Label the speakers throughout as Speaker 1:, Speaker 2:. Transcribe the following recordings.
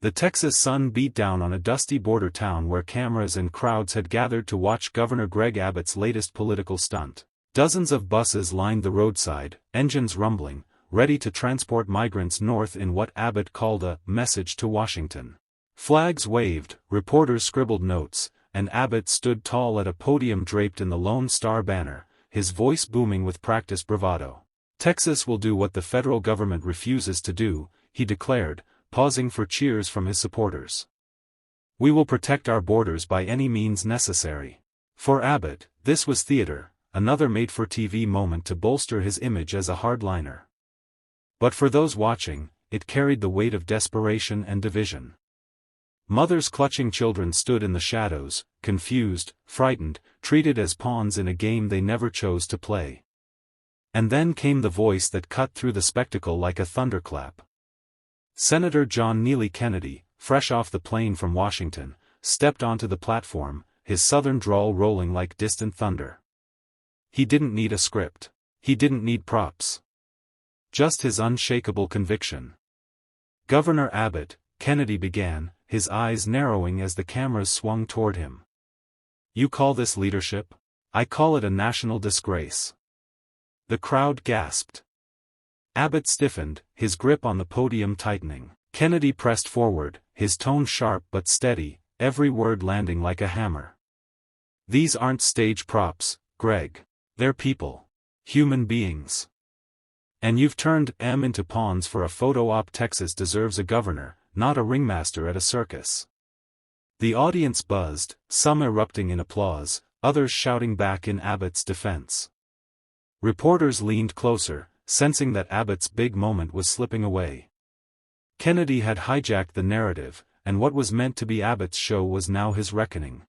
Speaker 1: The Texas sun beat down on a dusty border town where cameras and crowds had gathered to watch Governor Greg Abbott's latest political stunt. Dozens of buses lined the roadside, engines rumbling, ready to transport migrants north in what Abbott called a message to Washington. Flags waved, reporters scribbled notes, and Abbott stood tall at a podium draped in the Lone Star banner, his voice booming with practiced bravado. "Texas will do what the federal government refuses to do," he declared, pausing for cheers from his supporters. "We will protect our borders by any means necessary." For Abbott, this was theater, another made-for-TV moment to bolster his image as a hardliner. But for those watching, it carried the weight of desperation and division. Mothers clutching children stood in the shadows, confused, frightened, treated as pawns in a game they never chose to play. And then came the voice that cut through the spectacle like a thunderclap. Senator John Neely Kennedy, fresh off the plane from Washington, stepped onto the platform, his southern drawl rolling like distant thunder. He didn't need a script. He didn't need props. Just his unshakable conviction. "Governor Abbott," Kennedy began, his eyes narrowing as the cameras swung toward him. "You call this leadership? I call it a national disgrace." The crowd gasped. Abbott stiffened, his grip on the podium tightening. Kennedy pressed forward, his tone sharp but steady, every word landing like a hammer. "These aren't stage props, Greg. They're people. Human beings. And you've turned them into pawns for a photo op. Texas deserves a governor, not a ringmaster at a circus." The audience buzzed, some erupting in applause, others shouting back in Abbott's defense. Reporters leaned closer, sensing that Abbott's big moment was slipping away. Kennedy had hijacked the narrative, and what was meant to be Abbott's show was now his reckoning.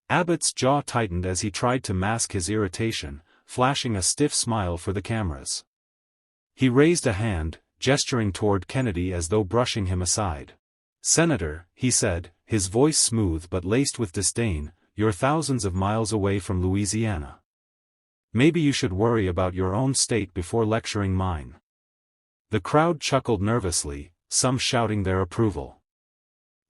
Speaker 1: Abbott's jaw tightened as he tried to mask his irritation, flashing a stiff smile for the cameras. He raised a hand, gesturing toward Kennedy as though brushing him aside. "Senator," he said, his voice smooth but laced with disdain, "you're thousands of miles away from Louisiana. Maybe you should worry about your own state before lecturing mine." The crowd chuckled nervously, some shouting their approval.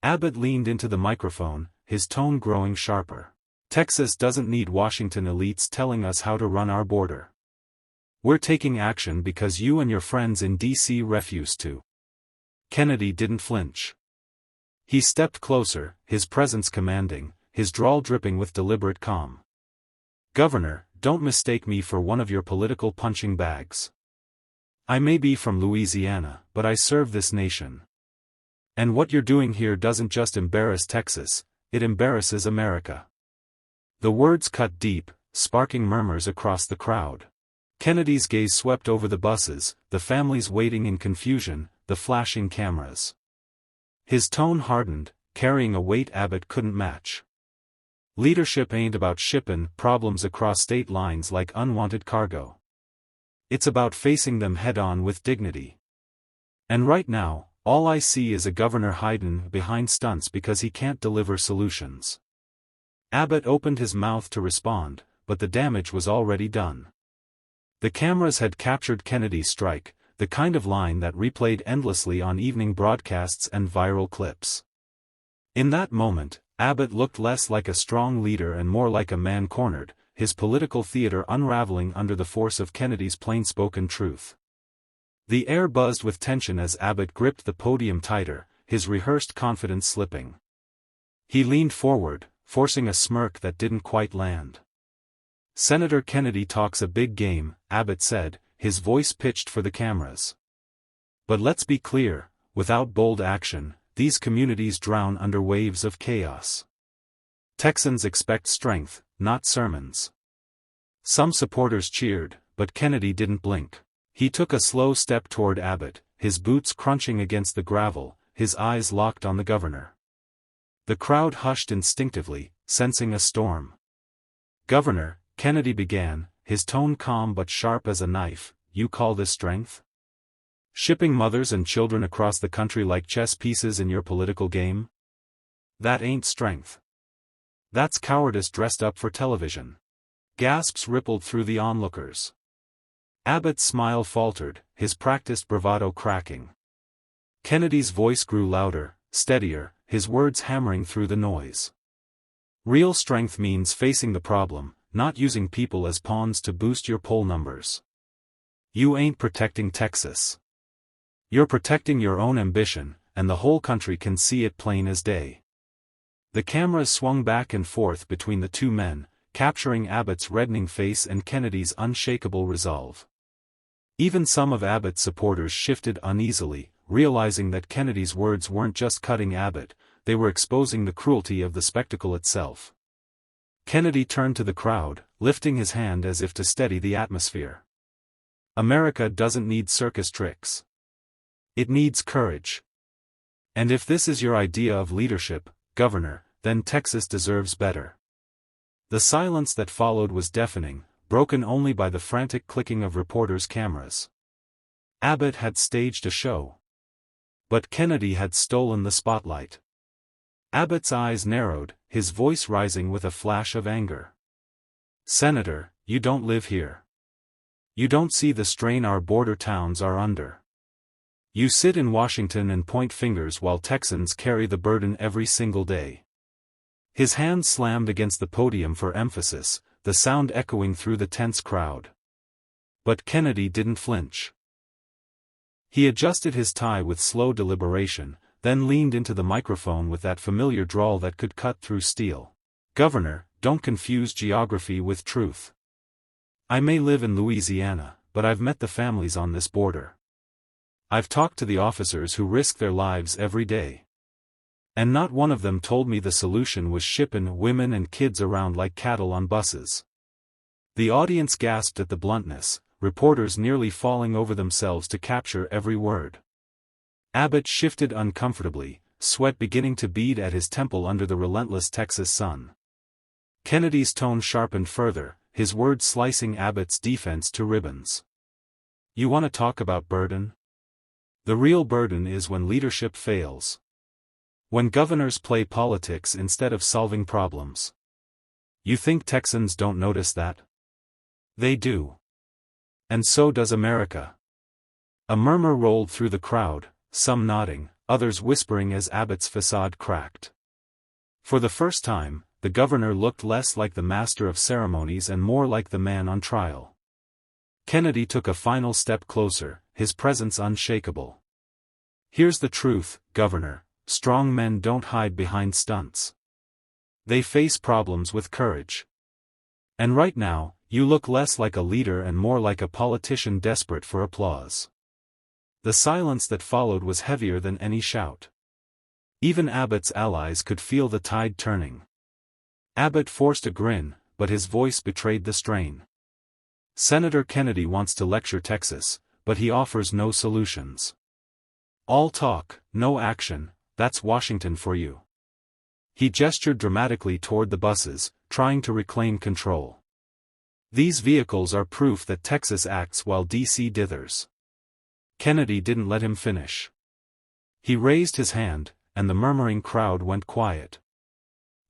Speaker 1: Abbott leaned into the microphone, his tone growing sharper. "Texas doesn't need Washington elites telling us how to run our border. We're taking action because you and your friends in D.C. refuse to." Kennedy didn't flinch. He stepped closer, his presence commanding, his drawl dripping with deliberate calm. "Governor, don't mistake me for one of your political punching bags. I may be from Louisiana, but I serve this nation. And what you're doing here doesn't just embarrass Texas, it embarrasses America." The words cut deep, sparking murmurs across the crowd. Kennedy's gaze swept over the buses, the families waiting in confusion, the flashing cameras. His tone hardened, carrying a weight Abbott couldn't match. "Leadership ain't about shipping problems across state lines like unwanted cargo. It's about facing them head-on with dignity. And right now, all I see is a governor hiding behind stunts because he can't deliver solutions." Abbott opened his mouth to respond, but the damage was already done. The cameras had captured Kennedy's strike, the kind of line that replayed endlessly on evening broadcasts and viral clips. In that moment, Abbott looked less like a strong leader and more like a man cornered, his political theater unraveling under the force of Kennedy's plain-spoken truth. The air buzzed with tension as Abbott gripped the podium tighter, his rehearsed confidence slipping. He leaned forward, forcing a smirk that didn't quite land. "Senator Kennedy talks a big game," Abbott said, his voice pitched for the cameras. "But let's be clear, without bold action, these communities drown under waves of chaos. Texans expect strength, not sermons." Some supporters cheered, but Kennedy didn't blink. He took a slow step toward Abbott, his boots crunching against the gravel, his eyes locked on the governor. The crowd hushed instinctively, sensing a storm. "Governor," Kennedy began, his tone calm but sharp as a knife, "you call this strength? Shipping mothers and children across the country like chess pieces in your political game? That ain't strength. That's cowardice dressed up for television." Gasps rippled through the onlookers. Abbott's smile faltered, his practiced bravado cracking. Kennedy's voice grew louder, steadier, his words hammering through the noise. Real strength means facing the problem, not using people as pawns to boost your poll numbers. You ain't protecting Texas. You're protecting your own ambition, and the whole country can see it plain as day. The cameras swung back and forth between the two men, capturing Abbott's reddening face and Kennedy's unshakable resolve. Even some of Abbott's supporters shifted uneasily, realizing that Kennedy's words weren't just cutting Abbott, they were exposing the cruelty of the spectacle itself. Kennedy turned to the crowd, lifting his hand as if to steady the atmosphere. America doesn't need circus tricks. It needs courage. And if this is your idea of leadership, Governor, then Texas deserves better. The silence that followed was deafening, broken only by the frantic clicking of reporters' cameras. Abbott had staged a show. But Kennedy had stolen the spotlight. Abbott's eyes narrowed, his voice rising with a flash of anger. Senator, you don't live here. You don't see the strain our border towns are under. You sit in Washington and point fingers while Texans carry the burden every single day. His hand slammed against the podium for emphasis, the sound echoing through the tense crowd. But Kennedy didn't flinch. He adjusted his tie with slow deliberation, then leaned into the microphone with that familiar drawl that could cut through steel. Governor, don't confuse geography with truth. I may live in Louisiana, but I've met the families on this border. I've talked to the officers who risk their lives every day. And not one of them told me the solution was shipping women and kids around like cattle on buses. The audience gasped at the bluntness, reporters nearly falling over themselves to capture every word. Abbott shifted uncomfortably, sweat beginning to bead at his temple under the relentless Texas sun. Kennedy's tone sharpened further, his words slicing Abbott's defense to ribbons. You want to talk about burden? The real burden is when leadership fails. When governors play politics instead of solving problems. You think Texans don't notice that? They do. And so does America. A murmur rolled through the crowd, some nodding, others whispering as Abbott's facade cracked. For the first time, the governor looked less like the master of ceremonies and more like the man on trial. Kennedy took a final step closer, his presence unshakable. Here's the truth, Governor. Strong men don't hide behind stunts. They face problems with courage. And right now, you look less like a leader and more like a politician desperate for applause. The silence that followed was heavier than any shout. Even Abbott's allies could feel the tide turning. Abbott forced a grin, but his voice betrayed the strain. Senator Kennedy wants to lecture Texas, but he offers no solutions. All talk, no action. That's Washington for you. He gestured dramatically toward the buses, trying to reclaim control. These vehicles are proof that Texas acts while D.C. dithers. Kennedy didn't let him finish. He raised his hand, and the murmuring crowd went quiet.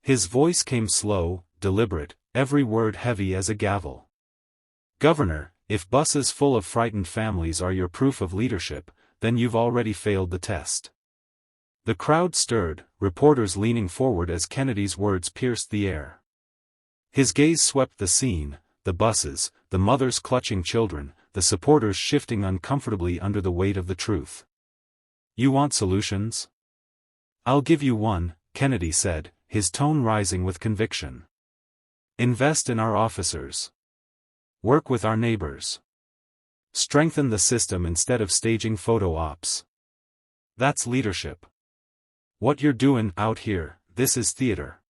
Speaker 1: His voice came slow, deliberate, every word heavy as a gavel. Governor, if buses full of frightened families are your proof of leadership, then you've already failed the test. The crowd stirred, reporters leaning forward as Kennedy's words pierced the air. His gaze swept the scene, the buses, the mothers clutching children, the supporters shifting uncomfortably under the weight of the truth. You want solutions? I'll give you one, Kennedy said, his tone rising with conviction. Invest in our officers. Work with our neighbors. Strengthen the system instead of staging photo ops. That's leadership. What you're doing out here, this is theater.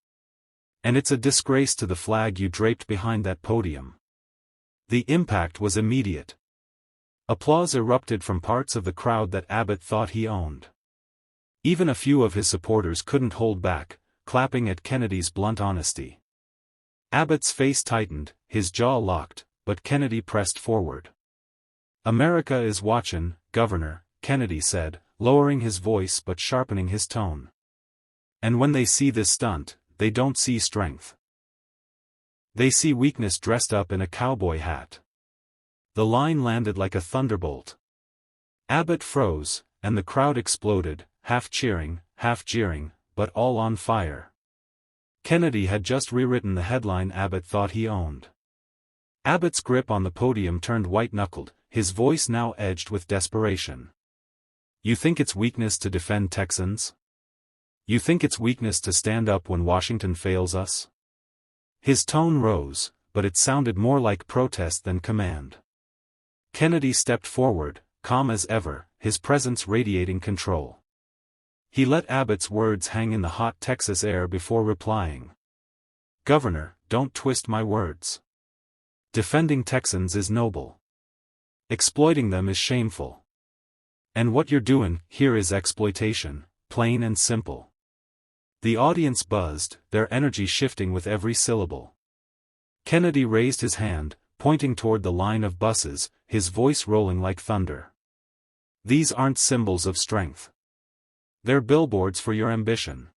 Speaker 1: And it's a disgrace to the flag you draped behind that podium. The impact was immediate. Applause erupted from parts of the crowd that Abbott thought he owned. Even a few of his supporters couldn't hold back, clapping at Kennedy's blunt honesty. Abbott's face tightened, his jaw locked, but Kennedy pressed forward. America is watching, Governor, Kennedy said, lowering his voice but sharpening his tone. And when they see this stunt, they don't see strength. They see weakness dressed up in a cowboy hat. The line landed like a thunderbolt. Abbott froze, and the crowd exploded, half cheering, half jeering, but all on fire. Kennedy had just rewritten the headline Abbott thought he owned. Abbott's grip on the podium turned white-knuckled, his voice now edged with desperation. You think it's weakness to defend Texans? You think it's weakness to stand up when Washington fails us? His tone rose, but it sounded more like protest than command. Kennedy stepped forward, calm as ever, his presence radiating control. He let Abbott's words hang in the hot Texas air before replying. Governor, don't twist my words. Defending Texans is noble. Exploiting them is shameful. And what you're doing here is exploitation, plain and simple. The audience buzzed, their energy shifting with every syllable. Kennedy raised his hand, pointing toward the line of buses, his voice rolling like thunder. These aren't symbols of strength. They're billboards for your ambition.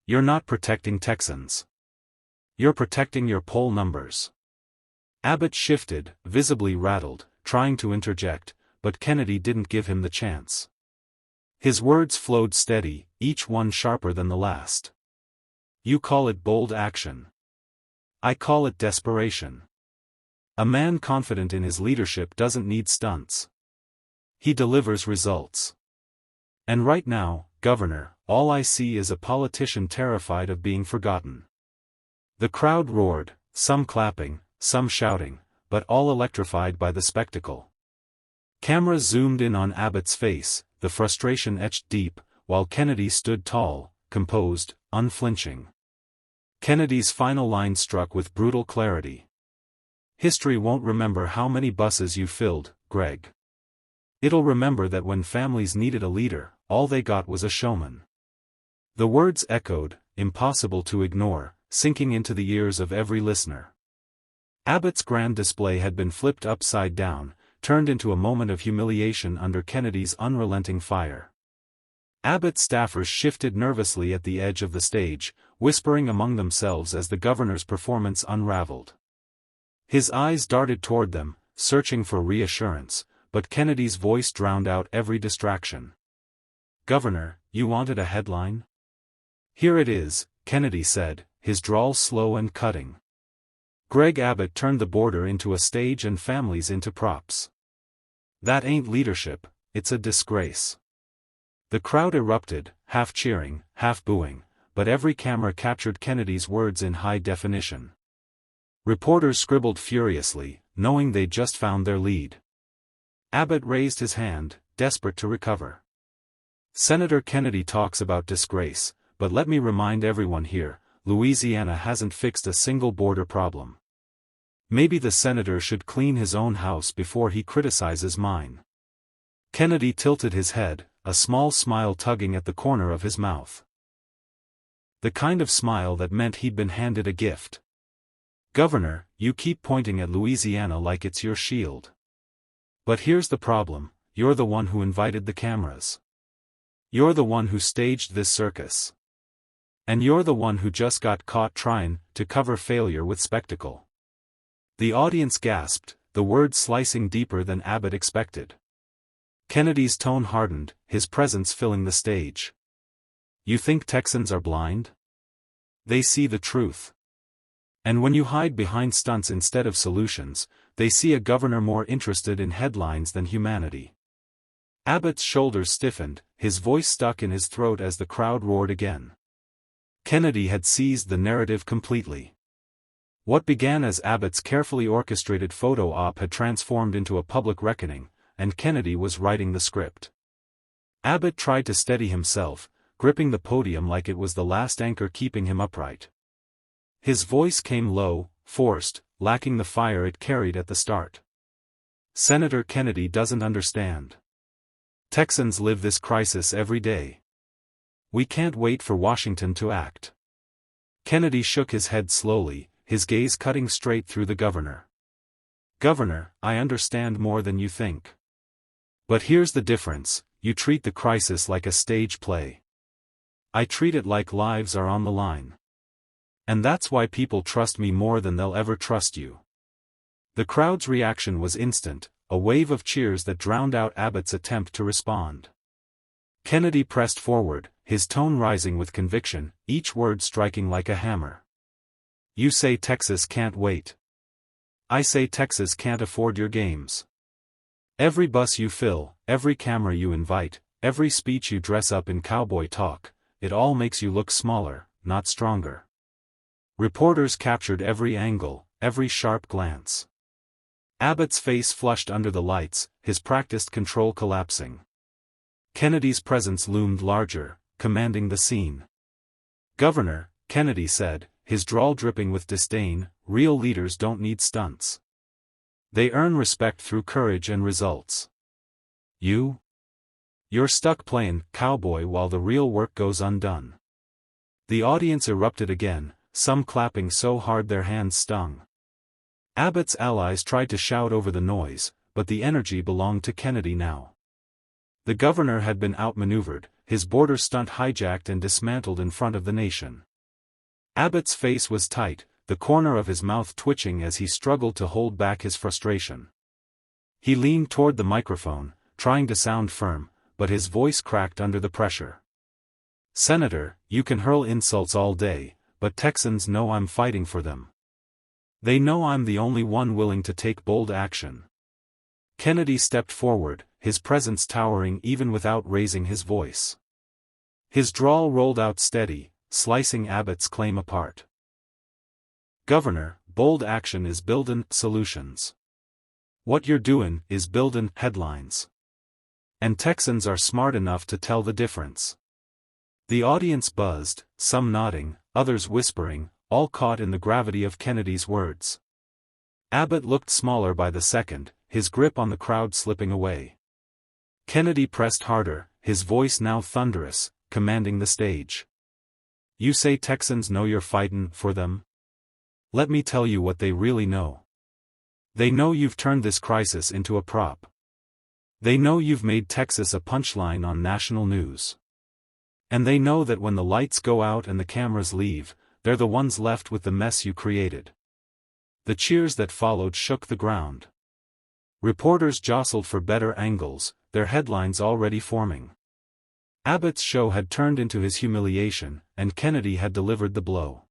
Speaker 1: You're not protecting Texans. You're protecting your poll numbers. Abbott shifted, visibly rattled, trying to interject, but Kennedy didn't give him the chance. His words flowed steady, each one sharper than the last. You call it bold action. I call it desperation. A man confident in his leadership doesn't need stunts. He delivers results. And right now, Governor, all I see is a politician terrified of being forgotten. The crowd roared, some clapping, some shouting, but all electrified by the spectacle. Cameras zoomed in on Abbott's face, the frustration etched deep, while Kennedy stood tall, composed, unflinching. Kennedy's final line struck with brutal clarity. History won't remember how many buses you filled, Greg. It'll remember that when families needed a leader, all they got was a showman. The words echoed, impossible to ignore, sinking into the ears of every listener. Abbott's grand display had been flipped upside down, turned into a moment of humiliation under Kennedy's unrelenting fire. Abbott's staffers shifted nervously at the edge of the stage, whispering among themselves as the governor's performance unraveled. His eyes darted toward them, searching for reassurance, but Kennedy's voice drowned out every distraction. Governor, you wanted a headline? Here it is, Kennedy said, his drawl slow and cutting. Greg Abbott turned the border into a stage and families into props. That ain't leadership, it's a disgrace. The crowd erupted, half cheering, half booing, but every camera captured Kennedy's words in high definition. Reporters scribbled furiously, knowing they'd just found their lead. Abbott raised his hand, desperate to recover. Senator Kennedy talks about disgrace, but let me remind everyone here, Louisiana hasn't fixed a single border problem. Maybe the senator should clean his own house before he criticizes mine. Kennedy tilted his head, a small smile tugging at the corner of his mouth. The kind of smile that meant he'd been handed a gift. Governor, you keep pointing at Louisiana like it's your shield. But here's the problem, you're the one who invited the cameras. You're the one who staged this circus. And you're the one who just got caught trying to cover failure with spectacle. The audience gasped, the words slicing deeper than Abbott expected. Kennedy's tone hardened, his presence filling the stage. You think Texans are blind? They see the truth. And when you hide behind stunts instead of solutions, they see a governor more interested in headlines than humanity. Abbott's shoulders stiffened, his voice stuck in his throat as the crowd roared again. Kennedy had seized the narrative completely. What began as Abbott's carefully orchestrated photo op had transformed into a public reckoning, and Kennedy was writing the script. Abbott tried to steady himself, gripping the podium like it was the last anchor keeping him upright. His voice came low, forced, lacking the fire it carried at the start. Senator Kennedy doesn't understand. Texans live this crisis every day. We can't wait for Washington to act. Kennedy shook his head slowly, his gaze cutting straight through the governor. Governor, I understand more than you think. But here's the difference, you treat the crisis like a stage play. I treat it like lives are on the line. And that's why people trust me more than they'll ever trust you. The crowd's reaction was instant, a wave of cheers that drowned out Abbott's attempt to respond. Kennedy pressed forward, his tone rising with conviction, each word striking like a hammer. You say Texas can't wait. I say Texas can't afford your games. Every bus you fill, every camera you invite, every speech you dress up in cowboy talk, it all makes you look smaller, not stronger. Reporters captured every angle, every sharp glance. Abbott's face flushed under the lights, his practiced control collapsing. Kennedy's presence loomed larger, commanding the scene. Governor, Kennedy said, his drawl dripping with disdain, real leaders don't need stunts. They earn respect through courage and results. You're stuck playing cowboy while the real work goes undone. The audience erupted again, some clapping so hard their hands stung. Abbott's allies tried to shout over the noise, but the energy belonged to Kennedy now. The governor had been outmaneuvered, his border stunt hijacked and dismantled in front of the nation. Abbott's face was tight, the corner of his mouth twitching as he struggled to hold back his frustration. He leaned toward the microphone, trying to sound firm, but his voice cracked under the pressure. Senator, you can hurl insults all day, but Texans know I'm fighting for them. They know I'm the only one willing to take bold action. Kennedy stepped forward, his presence towering even without raising his voice. His drawl rolled out steady, slicing Abbott's claim apart. Governor, bold action is buildin' solutions. What you're doin' is buildin' headlines. And Texans are smart enough to tell the difference. The audience buzzed, some nodding, others whispering, all caught in the gravity of Kennedy's words. Abbott looked smaller by the second, his grip on the crowd slipping away. Kennedy pressed harder, his voice now thunderous, commanding the stage. You say Texans know you're fightin' for them? Let me tell you what they really know. They know you've turned this crisis into a prop. They know you've made Texas a punchline on national news. And they know that when the lights go out and the cameras leave, they're the ones left with the mess you created. The cheers that followed shook the ground. Reporters jostled for better angles, their headlines already forming. Abbott's show had turned into his humiliation, and Kennedy had delivered the blow.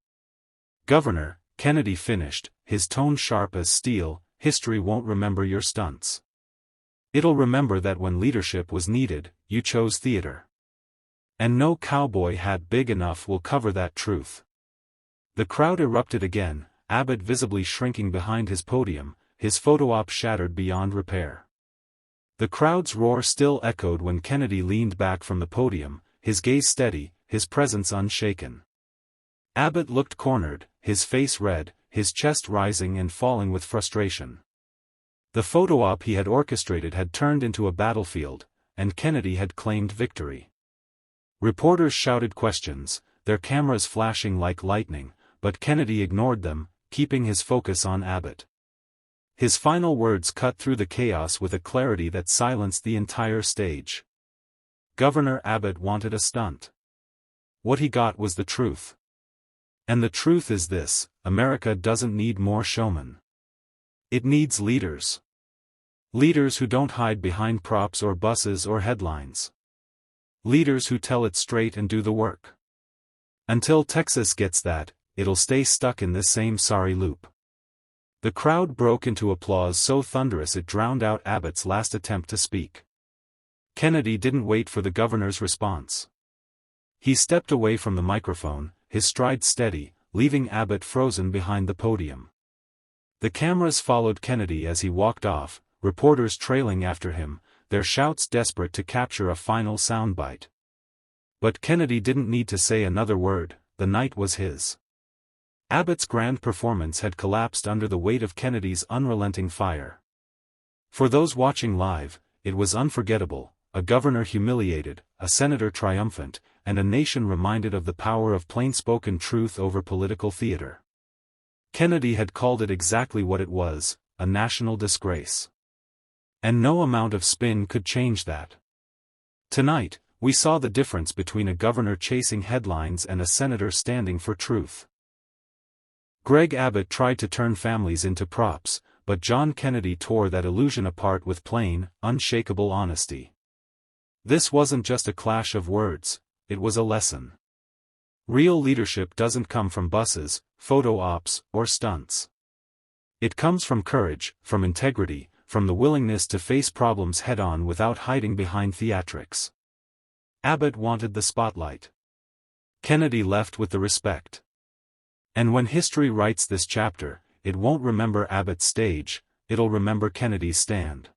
Speaker 1: Governor, Kennedy finished, his tone sharp as steel, history won't remember your stunts. It'll remember that when leadership was needed, you chose theater. And no cowboy hat big enough will cover that truth. The crowd erupted again, Abbott visibly shrinking behind his podium, his photo op shattered beyond repair. The crowd's roar still echoed when Kennedy leaned back from the podium, his gaze steady, his presence unshaken. Abbott looked cornered, his face red, his chest rising and falling with frustration. The photo op he had orchestrated had turned into a battlefield, and Kennedy had claimed victory. Reporters shouted questions, their cameras flashing like lightning, but Kennedy ignored them, keeping his focus on Abbott. His final words cut through the chaos with a clarity that silenced the entire stage. Governor Abbott wanted a stunt. What he got was the truth. And the truth is this: America doesn't need more showmen. It needs leaders. Leaders who don't hide behind props or buses or headlines. Leaders who tell it straight and do the work. Until Texas gets that, it'll stay stuck in this same sorry loop. The crowd broke into applause so thunderous it drowned out Abbott's last attempt to speak. Kennedy didn't wait for the governor's response. He stepped away from the microphone, his stride steady, leaving Abbott frozen behind the podium. The cameras followed Kennedy as he walked off, reporters trailing after him, their shouts desperate to capture a final soundbite. But Kennedy didn't need to say another word, the night was his. Abbott's grand performance had collapsed under the weight of Kennedy's unrelenting fire. For those watching live, it was unforgettable, a governor humiliated, a senator triumphant, and a nation reminded of the power of plain-spoken truth over political theater. Kennedy had called it exactly what it was, a national disgrace. And no amount of spin could change that. Tonight, we saw the difference between a governor chasing headlines and a senator standing for truth. Greg Abbott tried to turn families into props, but John Kennedy tore that illusion apart with plain, unshakable honesty. This wasn't just a clash of words, it was a lesson. Real leadership doesn't come from buses, photo ops, or stunts. It comes from courage, from integrity, from the willingness to face problems head-on without hiding behind theatrics. Abbott wanted the spotlight. Kennedy left with the respect. And when history writes this chapter, it won't remember Abbott's stage, it'll remember Kennedy's stand.